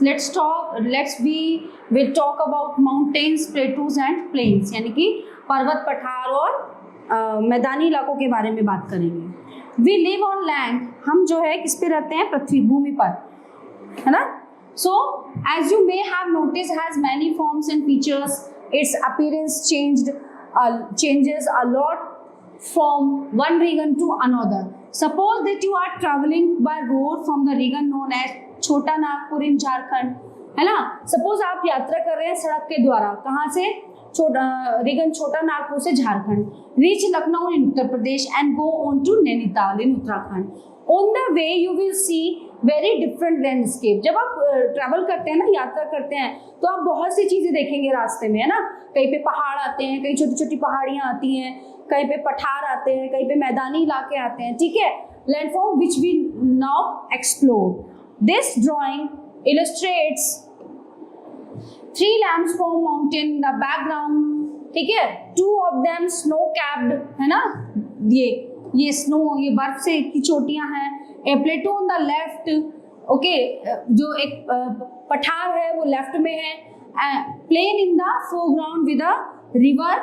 mountains, we will talk about mountains, plateaus and plains, यानी कि पर्वत, पठार और मैदानी इलाकों के बारे में बात करेंगे। We live on land, हम जो है किस पे रहते हैं? पृथ्वी, भूमि पर, है ना? So as you may have noticed, has many forms and features. Its appearance changes a lot from one region to another. Suppose that you are traveling by road from the region known as छोटा Nagpur in Jharkhand, है ना? Suppose आप यात्रा कर रहे हैं सड़क के द्वारा, कहाँ से? रीगन छोटा नागपुर से Jharkhand, reach Lucknow in Uttar Pradesh and go on to Nainital in Uttarakhand. On the way you will see very different landscape. जब आप ट्रैवल करते हैं ना, यात्रा करते हैं, तो आप बहुत सी चीजें देखेंगे रास्ते में, है ना? कहीं पे पहाड़ आते हैं, कहीं छोटी छोटी पहाड़ियां आती हैं, कहीं पे पठार आते हैं, कहीं पे मैदानी इलाके आते हैं, ठीक है? Landform which we now explore. This drawing illustrates 3 lamps-formed mountain in the background, ठीक है? 2 of them snow-capped, है ना? ये स्नो, ये बर्फ से की चोटियां हैं। A plateau on the left, okay, जो एक पठार है वो लेफ्ट में है। Plain in the foreground with a river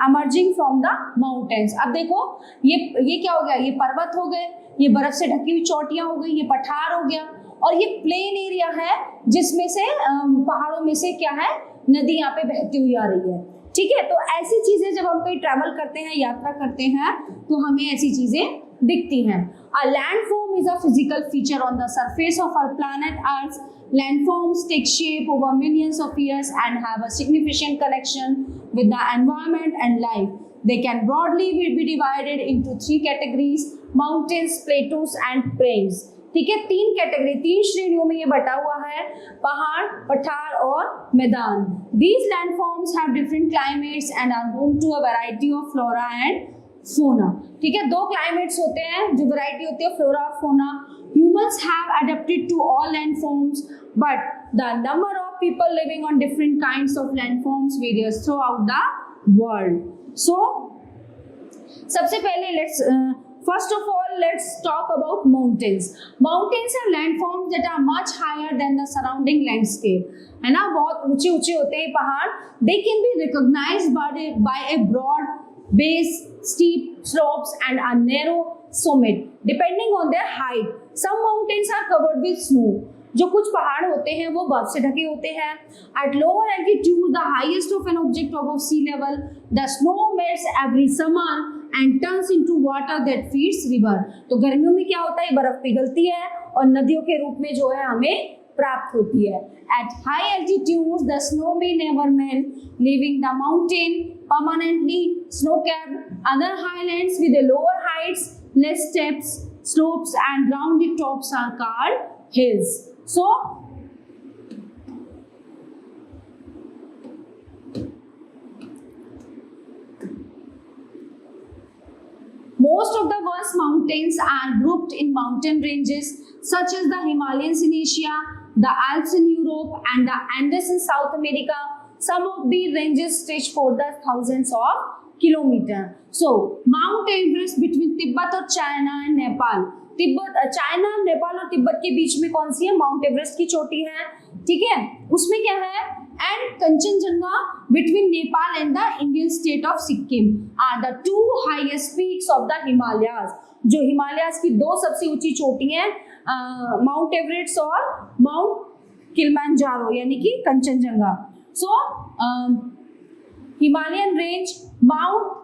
emerging from the mountains। अब देखो ये क्या हो गया? ये पर्वत हो गए, ये बर्फ से ढकी हुई चोटियां हो गई, ये पठार हो गया, और ये प्लेन एरिया है जिसमें से पहाड़ों में से क्या है? नदी यहाँ पे बहती हुई आ रही है, ठीक है? तो ऐसी चीजें जब हम कहीं ट्रैवल करते हैं, यात्रा करते हैं, तो हमें ऐसी चीजें दिखती हैं। A landform is a physical feature on the surface of our planet Earth. Landforms take shape over millions of years and have a significant connection with the environment and life. They can broadly be divided into 3 categories: mountains, plateaus and plains। ठीक है, 3 category, 3 श्रेणियों में ये बटा हुआ है, पहाड़, पठार और मैदान। These landforms have different climates and are home to a variety of flora and fauna। ठीक है, 2 climates होते हैं, जो वैरायटी होती है फ्लोरा और fauna। Humans have adapted to all landforms, but the number of people living on different kinds of landforms varies throughout the world। So सबसे पहले first of all, let's talk about mountains. Mountains are landforms that are much higher than the surrounding landscape, है ना? बहुत ऊंचे ऊंचे होते हैं पहाड़। They can be recognized by a broad base, steep slopes and a narrow summit, depending on their height. Some mountains are covered with snow। जो कुछ पहाड़ होते हैं वो बर्फ से ढके होते हैं। At lower altitude, the highest of an object above sea level, the snow melts every summer and turns into water that feeds river। तो गर्मियों में क्या होता है? बर्फ पिघलती है और नदियों के रूप में जो है हमें प्राप्त होती है। At high altitudes, the snow may never melt, leaving the mountain permanently snow-capped. Other highlands with the lower heights, less steps, slopes and rounded tops are called hills। So most of the world's mountains are grouped in mountain ranges such as the Himalayas in Asia, the Alps in Europe and the Andes in South America। Some of these ranges stretch for the thousands of kilometers। So Mount Everest between Tibet और China and Nepal। China, Nepal और तिब्बत के बीच में कौन सी है? Mount Everest की चोटी है, ठीक है? उसमें क्या है? And Kanchenjunga between Nepal and the Indian state of Sikkim are the 2 highest peaks of the Himalayas. जो हिमालयाज की 2 सबसे ऊंची चोटी हैं, माउंट एवरेस्ट और माउंट किलिमंजारो, यानी कि Kanchenjunga. So Himalayan range, Mount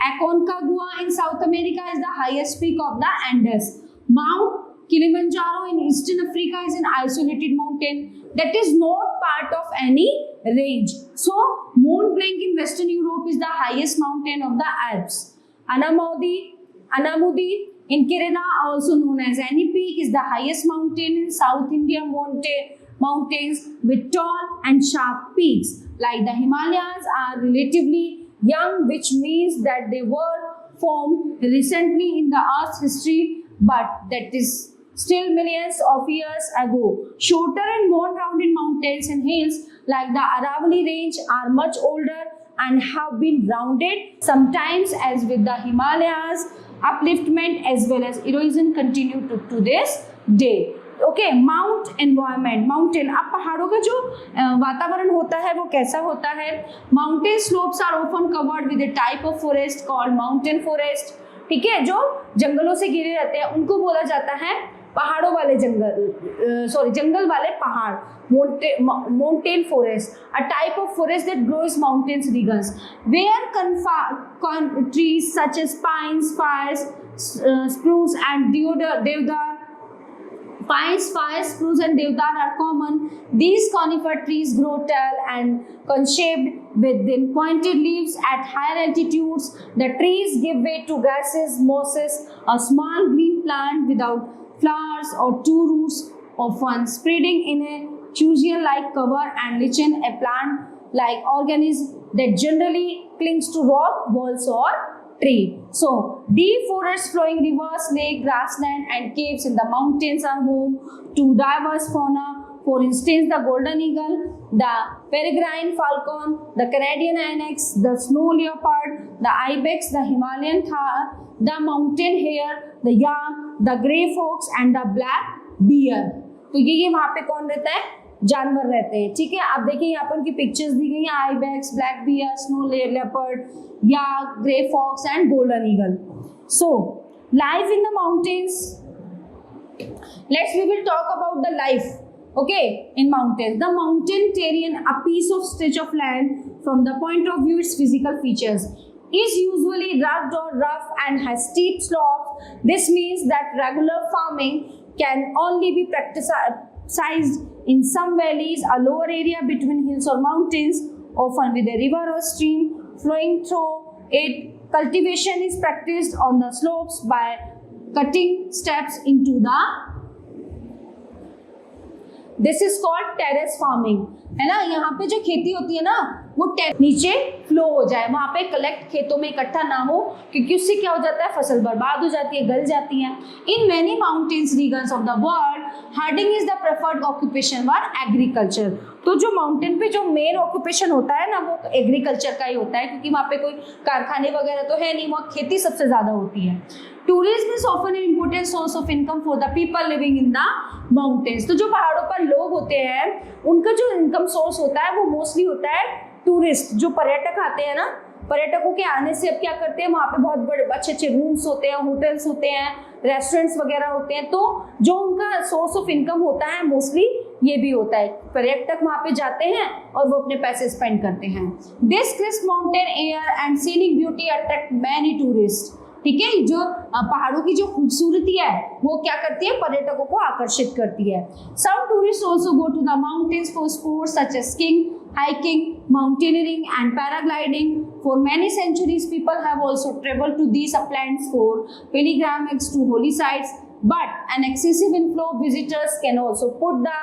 Aconcagua in South America is the highest peak of the Andes. Mount Kilimanjaro in Eastern Africa is an isolated mountain that is not part of any range. So Mont Blanc in Western Europe is the highest mountain of the Alps. Anamudi in Kerala, also known as Any Peak, is the highest mountain in South India mountains with tall and sharp peaks. Like the Himalayas are relatively young, which means that they were formed recently in the Earth's history, but that is still millions of years ago. Shorter and more rounded mountains and hills like the Aravalli range are much older and have been rounded. Sometimes, as with the Himalayas, upliftment as well as erosion continue to this day. Okay, mount environment, mountain, अब पहाड़ों का जो वातावरण होता है वो कैसा होता है? Mountain slopes are often covered with a type of forest called mountain forest, ठीक है, जो जंगलों से घिरे रहते हैं उनको बोला जाता है पहाड़ों वाले जंगल, जंगल वाले पहाड़, mountain forest, a type of forest that grows mountains regions where trees such as pines, firs, spruce and deodar. Pines, firs, spruce and deodar are common. These conifer trees grow tall and cone-shaped with thin pointed leaves. At higher altitudes, the trees give way to grasses, mosses, a small green plant without flowers or two roots, often spreading in a chushion-like cover, and lichen, a plant-like organism that generally clings to rock, walls or tree. So, deep forests, flowing rivers, lake, grassland and caves in the mountains are home to diverse fauna. For instance, the golden eagle, the peregrine falcon, the Canadian ibex, the snow leopard, the ibex, the Himalayan thar, the mountain hare, the yak, the grey fox and the black bear. तो ये वहाँ पे कौन रहता है? जानवर रहते हैं, ठीक है। आप देखिए यहाँ पर उनकी पिक्चर्स दी गई हैं, ibex, black bear, snow leopard, yak, grey fox and golden eagle. So life in the mountains, we will talk about the life, okay, in mountains. The mountain terrain, a piece of stretch of land from the point of view its physical features, is usually rugged or rough and has steep slopes. This means that regular farming can only be practiced in some valleys, a lower area between hills or mountains, often with a river or stream flowing through it. Cultivation is practiced on the slopes by cutting steps into the, this is called terrace farming, है ना। यहाँ पे जो खेती होती है ना वो नीचे फ्लो हो जाए, वहाँ पे कलेक्ट खेतों में इकट्ठा ना हो, क्योंकि उससे क्या हो जाता है, फसल बर्बाद हो जाती है, गल जाती है। In many mountains regions of the world, herding is the preferred occupation for agriculture. तो जो माउंटेन पे जो मेन ऑक्यूपेशन होता है ना वो एग्रीकल्चर का ही होता है, क्योंकि वहाँ पे कोई कारखाने वगैरह तो है नहीं, वहाँ खेती सबसे ज्यादा होती है। Tourism is often an important source of income for the people living in the mountains. तो जो पहाड़ों पर लोग होते हैं उनका जो इनकम सोर्स होता है वो मोस्टली होता है टूरिस्ट, जो पर्यटक आते हैं ना, पर्यटकों के आने से अब क्या करते हैं, वहाँ पे बहुत बड़े अच्छे अच्छे रूम्स होते हैं, होटल्स होते हैं, रेस्टोरेंट्स वगैरह होते हैं, तो जो उनका सोर्स ऑफ इनकम होता है मोस्टली ये भी होता है, पर्यटक वहाँ पे जाते हैं और वो अपने पैसे स्पेंड करते हैं। This crisp mountain air and scenic beauty attract many tourist, ठीक है। जो पहाड़ों की जो खूबसूरती है वो क्या करती है, पर्यटकों को आकर्षित करती है। Some tourist also go to the mountains for sports such as skiing, hiking, mountaineering and paragliding. For many centuries people have also traveled to these uplands for pilgrimages to holy sites, but an excessive inflow of visitors can also put the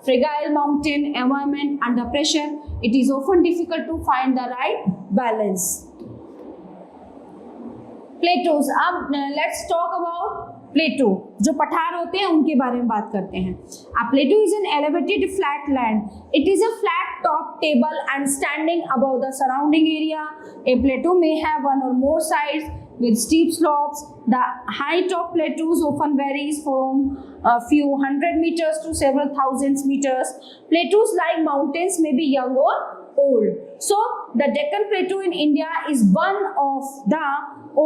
fragile mountain environment under pressure. It is often difficult to find the right balance. Plateaus, अब let's talk about प्लेटो, जो पठार होते हैं उनके बारे में बात करते हैं। A plateau is an elevated flat land. It is a flat top table and standing above the surrounding area. A plateau may have one or more sides with steep slopes. The height of plateaus often varies from a few hundred meters to several thousand meters. Plateaus, like mountains, may be young or old. So, the Deccan Plateau in India is one of the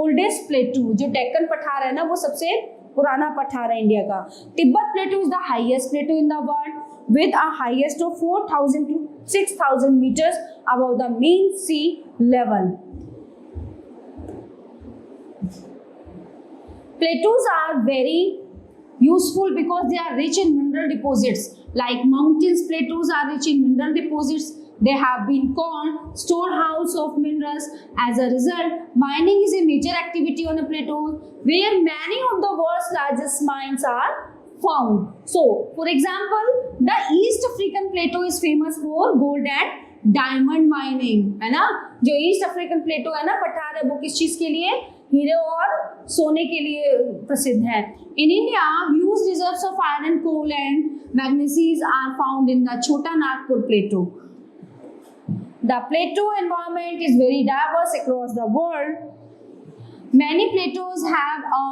oldest plateau. जो डेक्कन पठार है ना वो सबसे पुराना पठार है India का। Tibet प्लेटू is the highest प्लेटू in the world with a highest of 4000 to 6000 meters above the mean sea level. Plateaus are very useful because they are rich in mineral deposits. Like mountains, plateaus are rich in mineral deposits. They have been called storehouse of minerals. As a result, mining is a major activity on a plateau where many of the world's largest mines are found. So, for example, the East African Plateau is famous for gold and diamond mining, है ना। जो east African प्लेटो है ना पठार है, वो किस चीज के लिए, हीरे और सोने के लिए प्रसिद्ध है। In India huge reserves of iron, coal and manganese are found in the Chota Nagpur Plato. The plateau environment is very diverse across the world. Many plateaus have a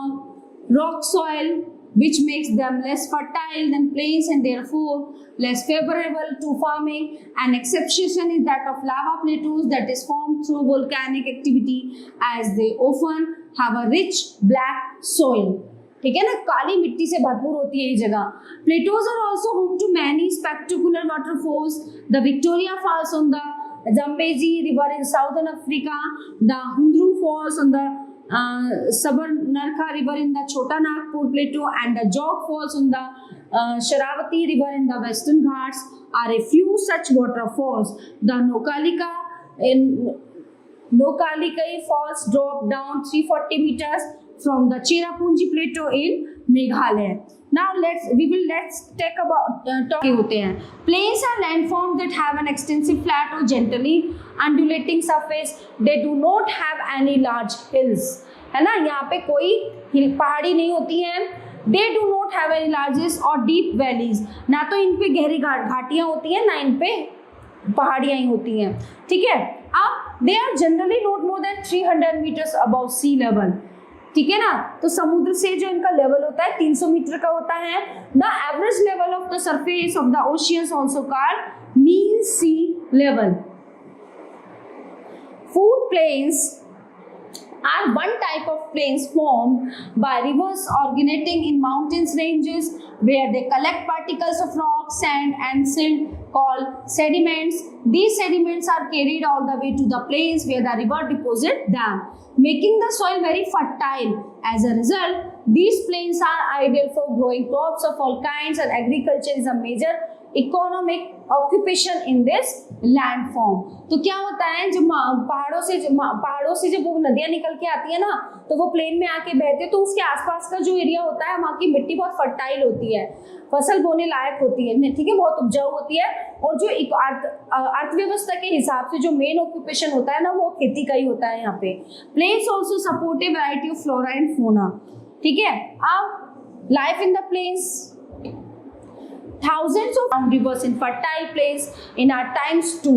rock soil which makes them less fertile than plains and therefore less favorable to farming. An exception is that of lava plateaus that is formed through volcanic activity as they often have a rich black soil. ठीक है ना, काली मिट्टी से भरपूर होती है ये जगह. Plateaus are also home to many spectacular waterfalls. The Victoria Falls on the Zambezi River in southern Africa, the Hundru Falls on the Sabarnarkha River in the Chota Nagpur Plateau, and the Jog Falls on the Sharavati River in the Western Ghats are a few such waterfalls. The Nokalikai Falls drop down 340 meters from the Cherrapunji Plateau in Meghalaya. Now let's talk about होते हैं. Plains are landforms that have an extensive flat or gently undulating surface. They do not have any large hills. है ना, यहाँ पे कोई पहाड़ी नहीं होती हैं. They do not have any larges or deep valleys. ना तो इन पे गहरी घाटियाँ होती हैं, ना इन पे पहाड़ियाँ ही होती हैं. ठीक है. अब they are generally not more than 300 meters above sea level. ठीक है ना, तो समुद्र से जो इनका लेवल होता है 300 मीटर का होता है. The average level of the surface of the oceans also called mean sea level. Flood plains are one type of plains formed by rivers originating in mountains ranges where they collect particles of rock, sand and silt called sediments. These sediments are carried all the way to the plains where the river deposits them, making the soil very fertile. As a result, these plains are ideal for growing crops of all kinds, and agriculture is a major economic occupation in this landform. तो क्या होता है, जब पहाड़ों से जब वो नदियाँ निकल के आती है ना, तो वो प्लेन में आके बहते हैं, तो उसके आसपास का जो एरिया होता है वहाँ की मिट्टी बहुत फर्टाइल होती है, फसल बोने लायक होती है. ठीक है, बहुत उपजाऊ होती है. और जो अर्थव्यवस्था के हिसाब से जो मेन ऑक्यूपेशन होता है ना, वो खेती का ही होता है यहाँ पे. Plains also support a variety of flora and fauna. ठीक है. अब life in the plains. Thousands of rivers in fertile plains in our times too.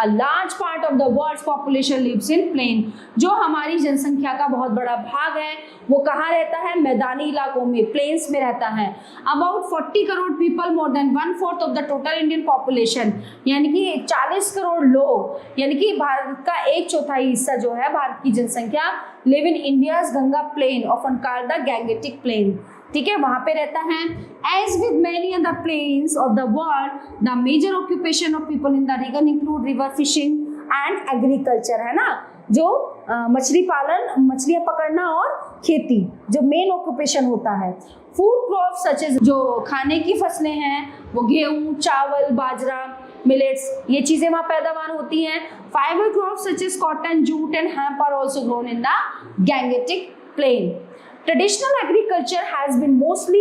A large part of the world's population lives in plain. जो हमारी जनसंख्या का बहुत बड़ा भाग है वो कहाँ रहता है, मैदानी इलाकों में, प्लेन्स में रहता है. About 40 crore people, more than 1/4 of the total Indian population, यानी कि 40 करोड़ लोग, यानी कि भारत का 1/4 हिस्सा जो है भारत की जनसंख्या live in India's Ganga plain, often called the Gangetic plain. ठीक है, वहां पे रहता है. As with many other plains of the world, the major occupation of people in the region include river fishing and agriculture. है ना, जो मछली पालन, मछलियां पकड़ना और खेती जो मेन ऑक्यूपेशन होता है. फूड क्रॉप्स सच एज, जो खाने की फसलें हैं वो गेहूं, चावल, बाजरा, मिलेट्स, ये चीजें वहाँ पैदावार होती हैं. Fibre crops such as cotton, jute and hemp are also grown in the Gangetic plain. Traditional agriculture has been mostly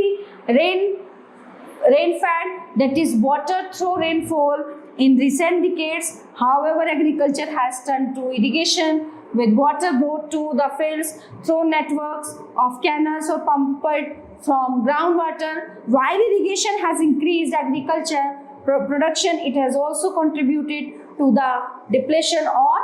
rain-fed, that is watered through rainfall. In recent decades, however, agriculture has turned to irrigation with water brought to the fields through networks of canals or pumped from groundwater. While irrigation has increased agriculture production, it has also contributed to the depletion or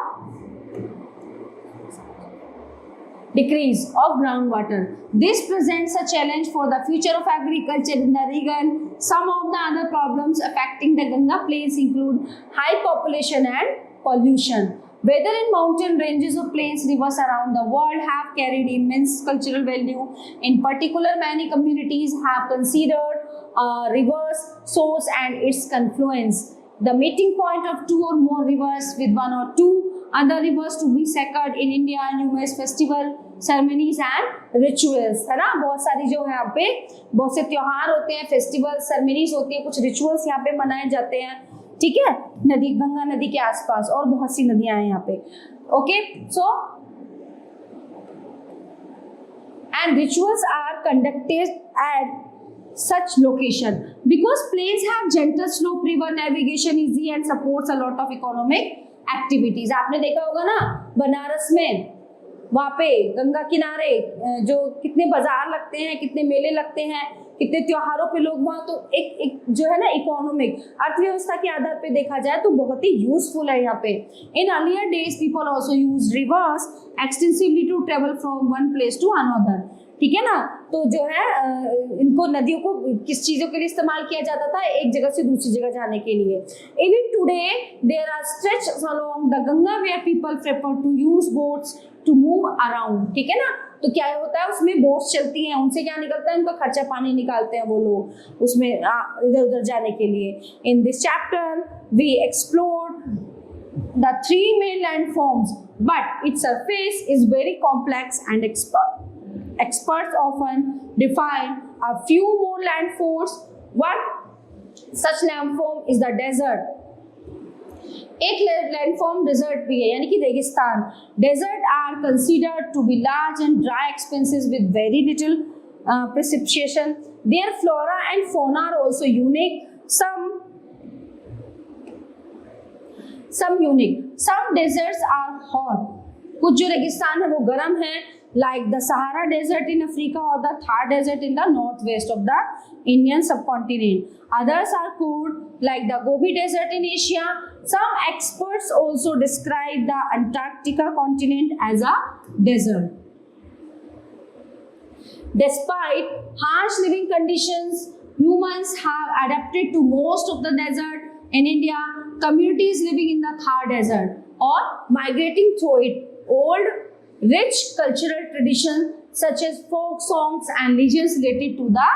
decrease of groundwater. This presents a challenge for the future of agriculture in the region. Some of the other problems affecting the Ganga plains include high population and pollution. Whether in mountain ranges or plains, rivers around the world have carried immense cultural value. In particular, many communities have considered rivers source and its confluence the meeting point of two or more rivers, with one or two other rivers to be sacred in India. Numerous festival, ceremonies and rituals, है ना, बहुत सारी जो है यहाँ पे बहुत से त्योहार होते हैं, फेस्टिवल, सेरेमनीज होती है, कुछ रिचुअल्स यहाँ पे मनाए जाते हैं. ठीक है, नदी, गंगा नदी के आसपास और बहुत सी नदियां हैं यहाँ पे. Okay, so and rituals are conducted at such location because plains have gentle slope, river navigation easy and supports a lot of economic activities. आपने देखा होगा ना, बनारस में वहाँ पे गंगा किनारे जो कितने बाजार लगते हैं, कितने मेले लगते हैं, कितने त्योहारों पे लोग वहाँ, तो एक जो है ना इकोनॉमिक अर्थव्यवस्था के आधार पे देखा जाए तो बहुत ही यूजफुल है यहाँ पे। In earlier days people also use rivers extensively to travel from one place to another, ठीक है ना। तो जो है इनको नदियों को किस चीजों के लिए इस्तेमाल किया जाता था, एक जगह से दूसरी जगह जाने के लिए। Even today there are stretch along the Ganga where people prefer to use boats to move around, ठीक है ना। तो क्या होता है, उसमें बोट्स चलती हैं, उनसे क्या निकलता है, उनका खर्चा पानी निकालते हैं वो लोग उसमें इधर उधर जाने के लिए। In this chapter we explored the three main landforms, but its surface is very complex and experts often define a few more landforms. One such landform is the desert. एक लैंडफॉर्म डेजर्ट भी है, यानी कि रेगिस्तान। Desert are considered to be large and dry expanses with very little precipitation. Their flora and fauna are also unique. Some unique. Some deserts are hot. कुछ जो रेगिस्तान है वो गर्म है, like the Sahara Desert in Africa or the Thar Desert in the northwest of the Indian subcontinent. Others are cold, like the Gobi Desert in Asia. Some experts also describe the Antarctica continent as a desert. Despite harsh living conditions, humans have adapted to most of the desert. In India, communities living in the Thar Desert or migrating through it, old, rich cultural traditions such as folk songs and legends related to the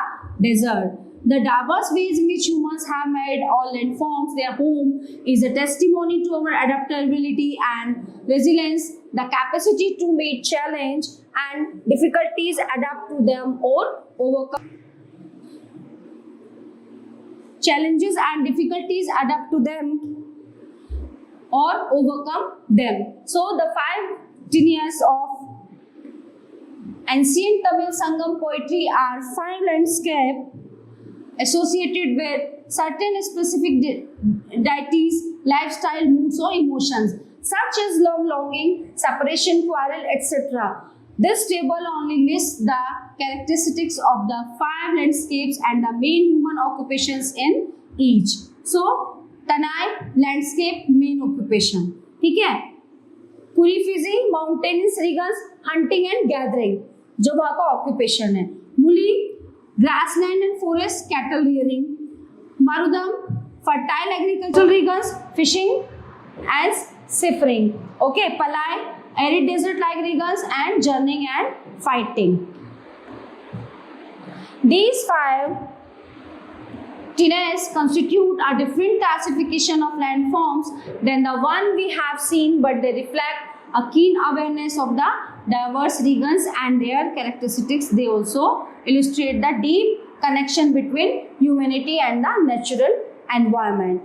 desert. The diverse ways in which humans have made all landforms their home is a testimony to our adaptability and resilience, the capacity to meet challenge and difficulties, adapt to them or overcome challenges and difficulties, adapt to them or overcome them. So the 5 genius of ancient Tamil Sangam poetry are 5 landscape associated with certain specific deities, lifestyle, moods or emotions such as love, longing, separation, quarrel, etc. This table only lists the characteristics of the 5 landscapes and the main human occupations in each. So Tanai landscape main occupation, ठीक है। पूरी फिजी mountains regions hunting and gathering जो वहाँ का occupation है। Mullai grassland and forest cattle rearing. Marutham fertile agricultural regions fishing and seafaring. Okay, Palai arid desert like regions and journeying and fighting. These 5 genus constitute a different classification of landforms than the one we have seen, but they reflect a keen awareness of the diverse regions and their characteristics. They also illustrate the deep connection between humanity and the natural environment.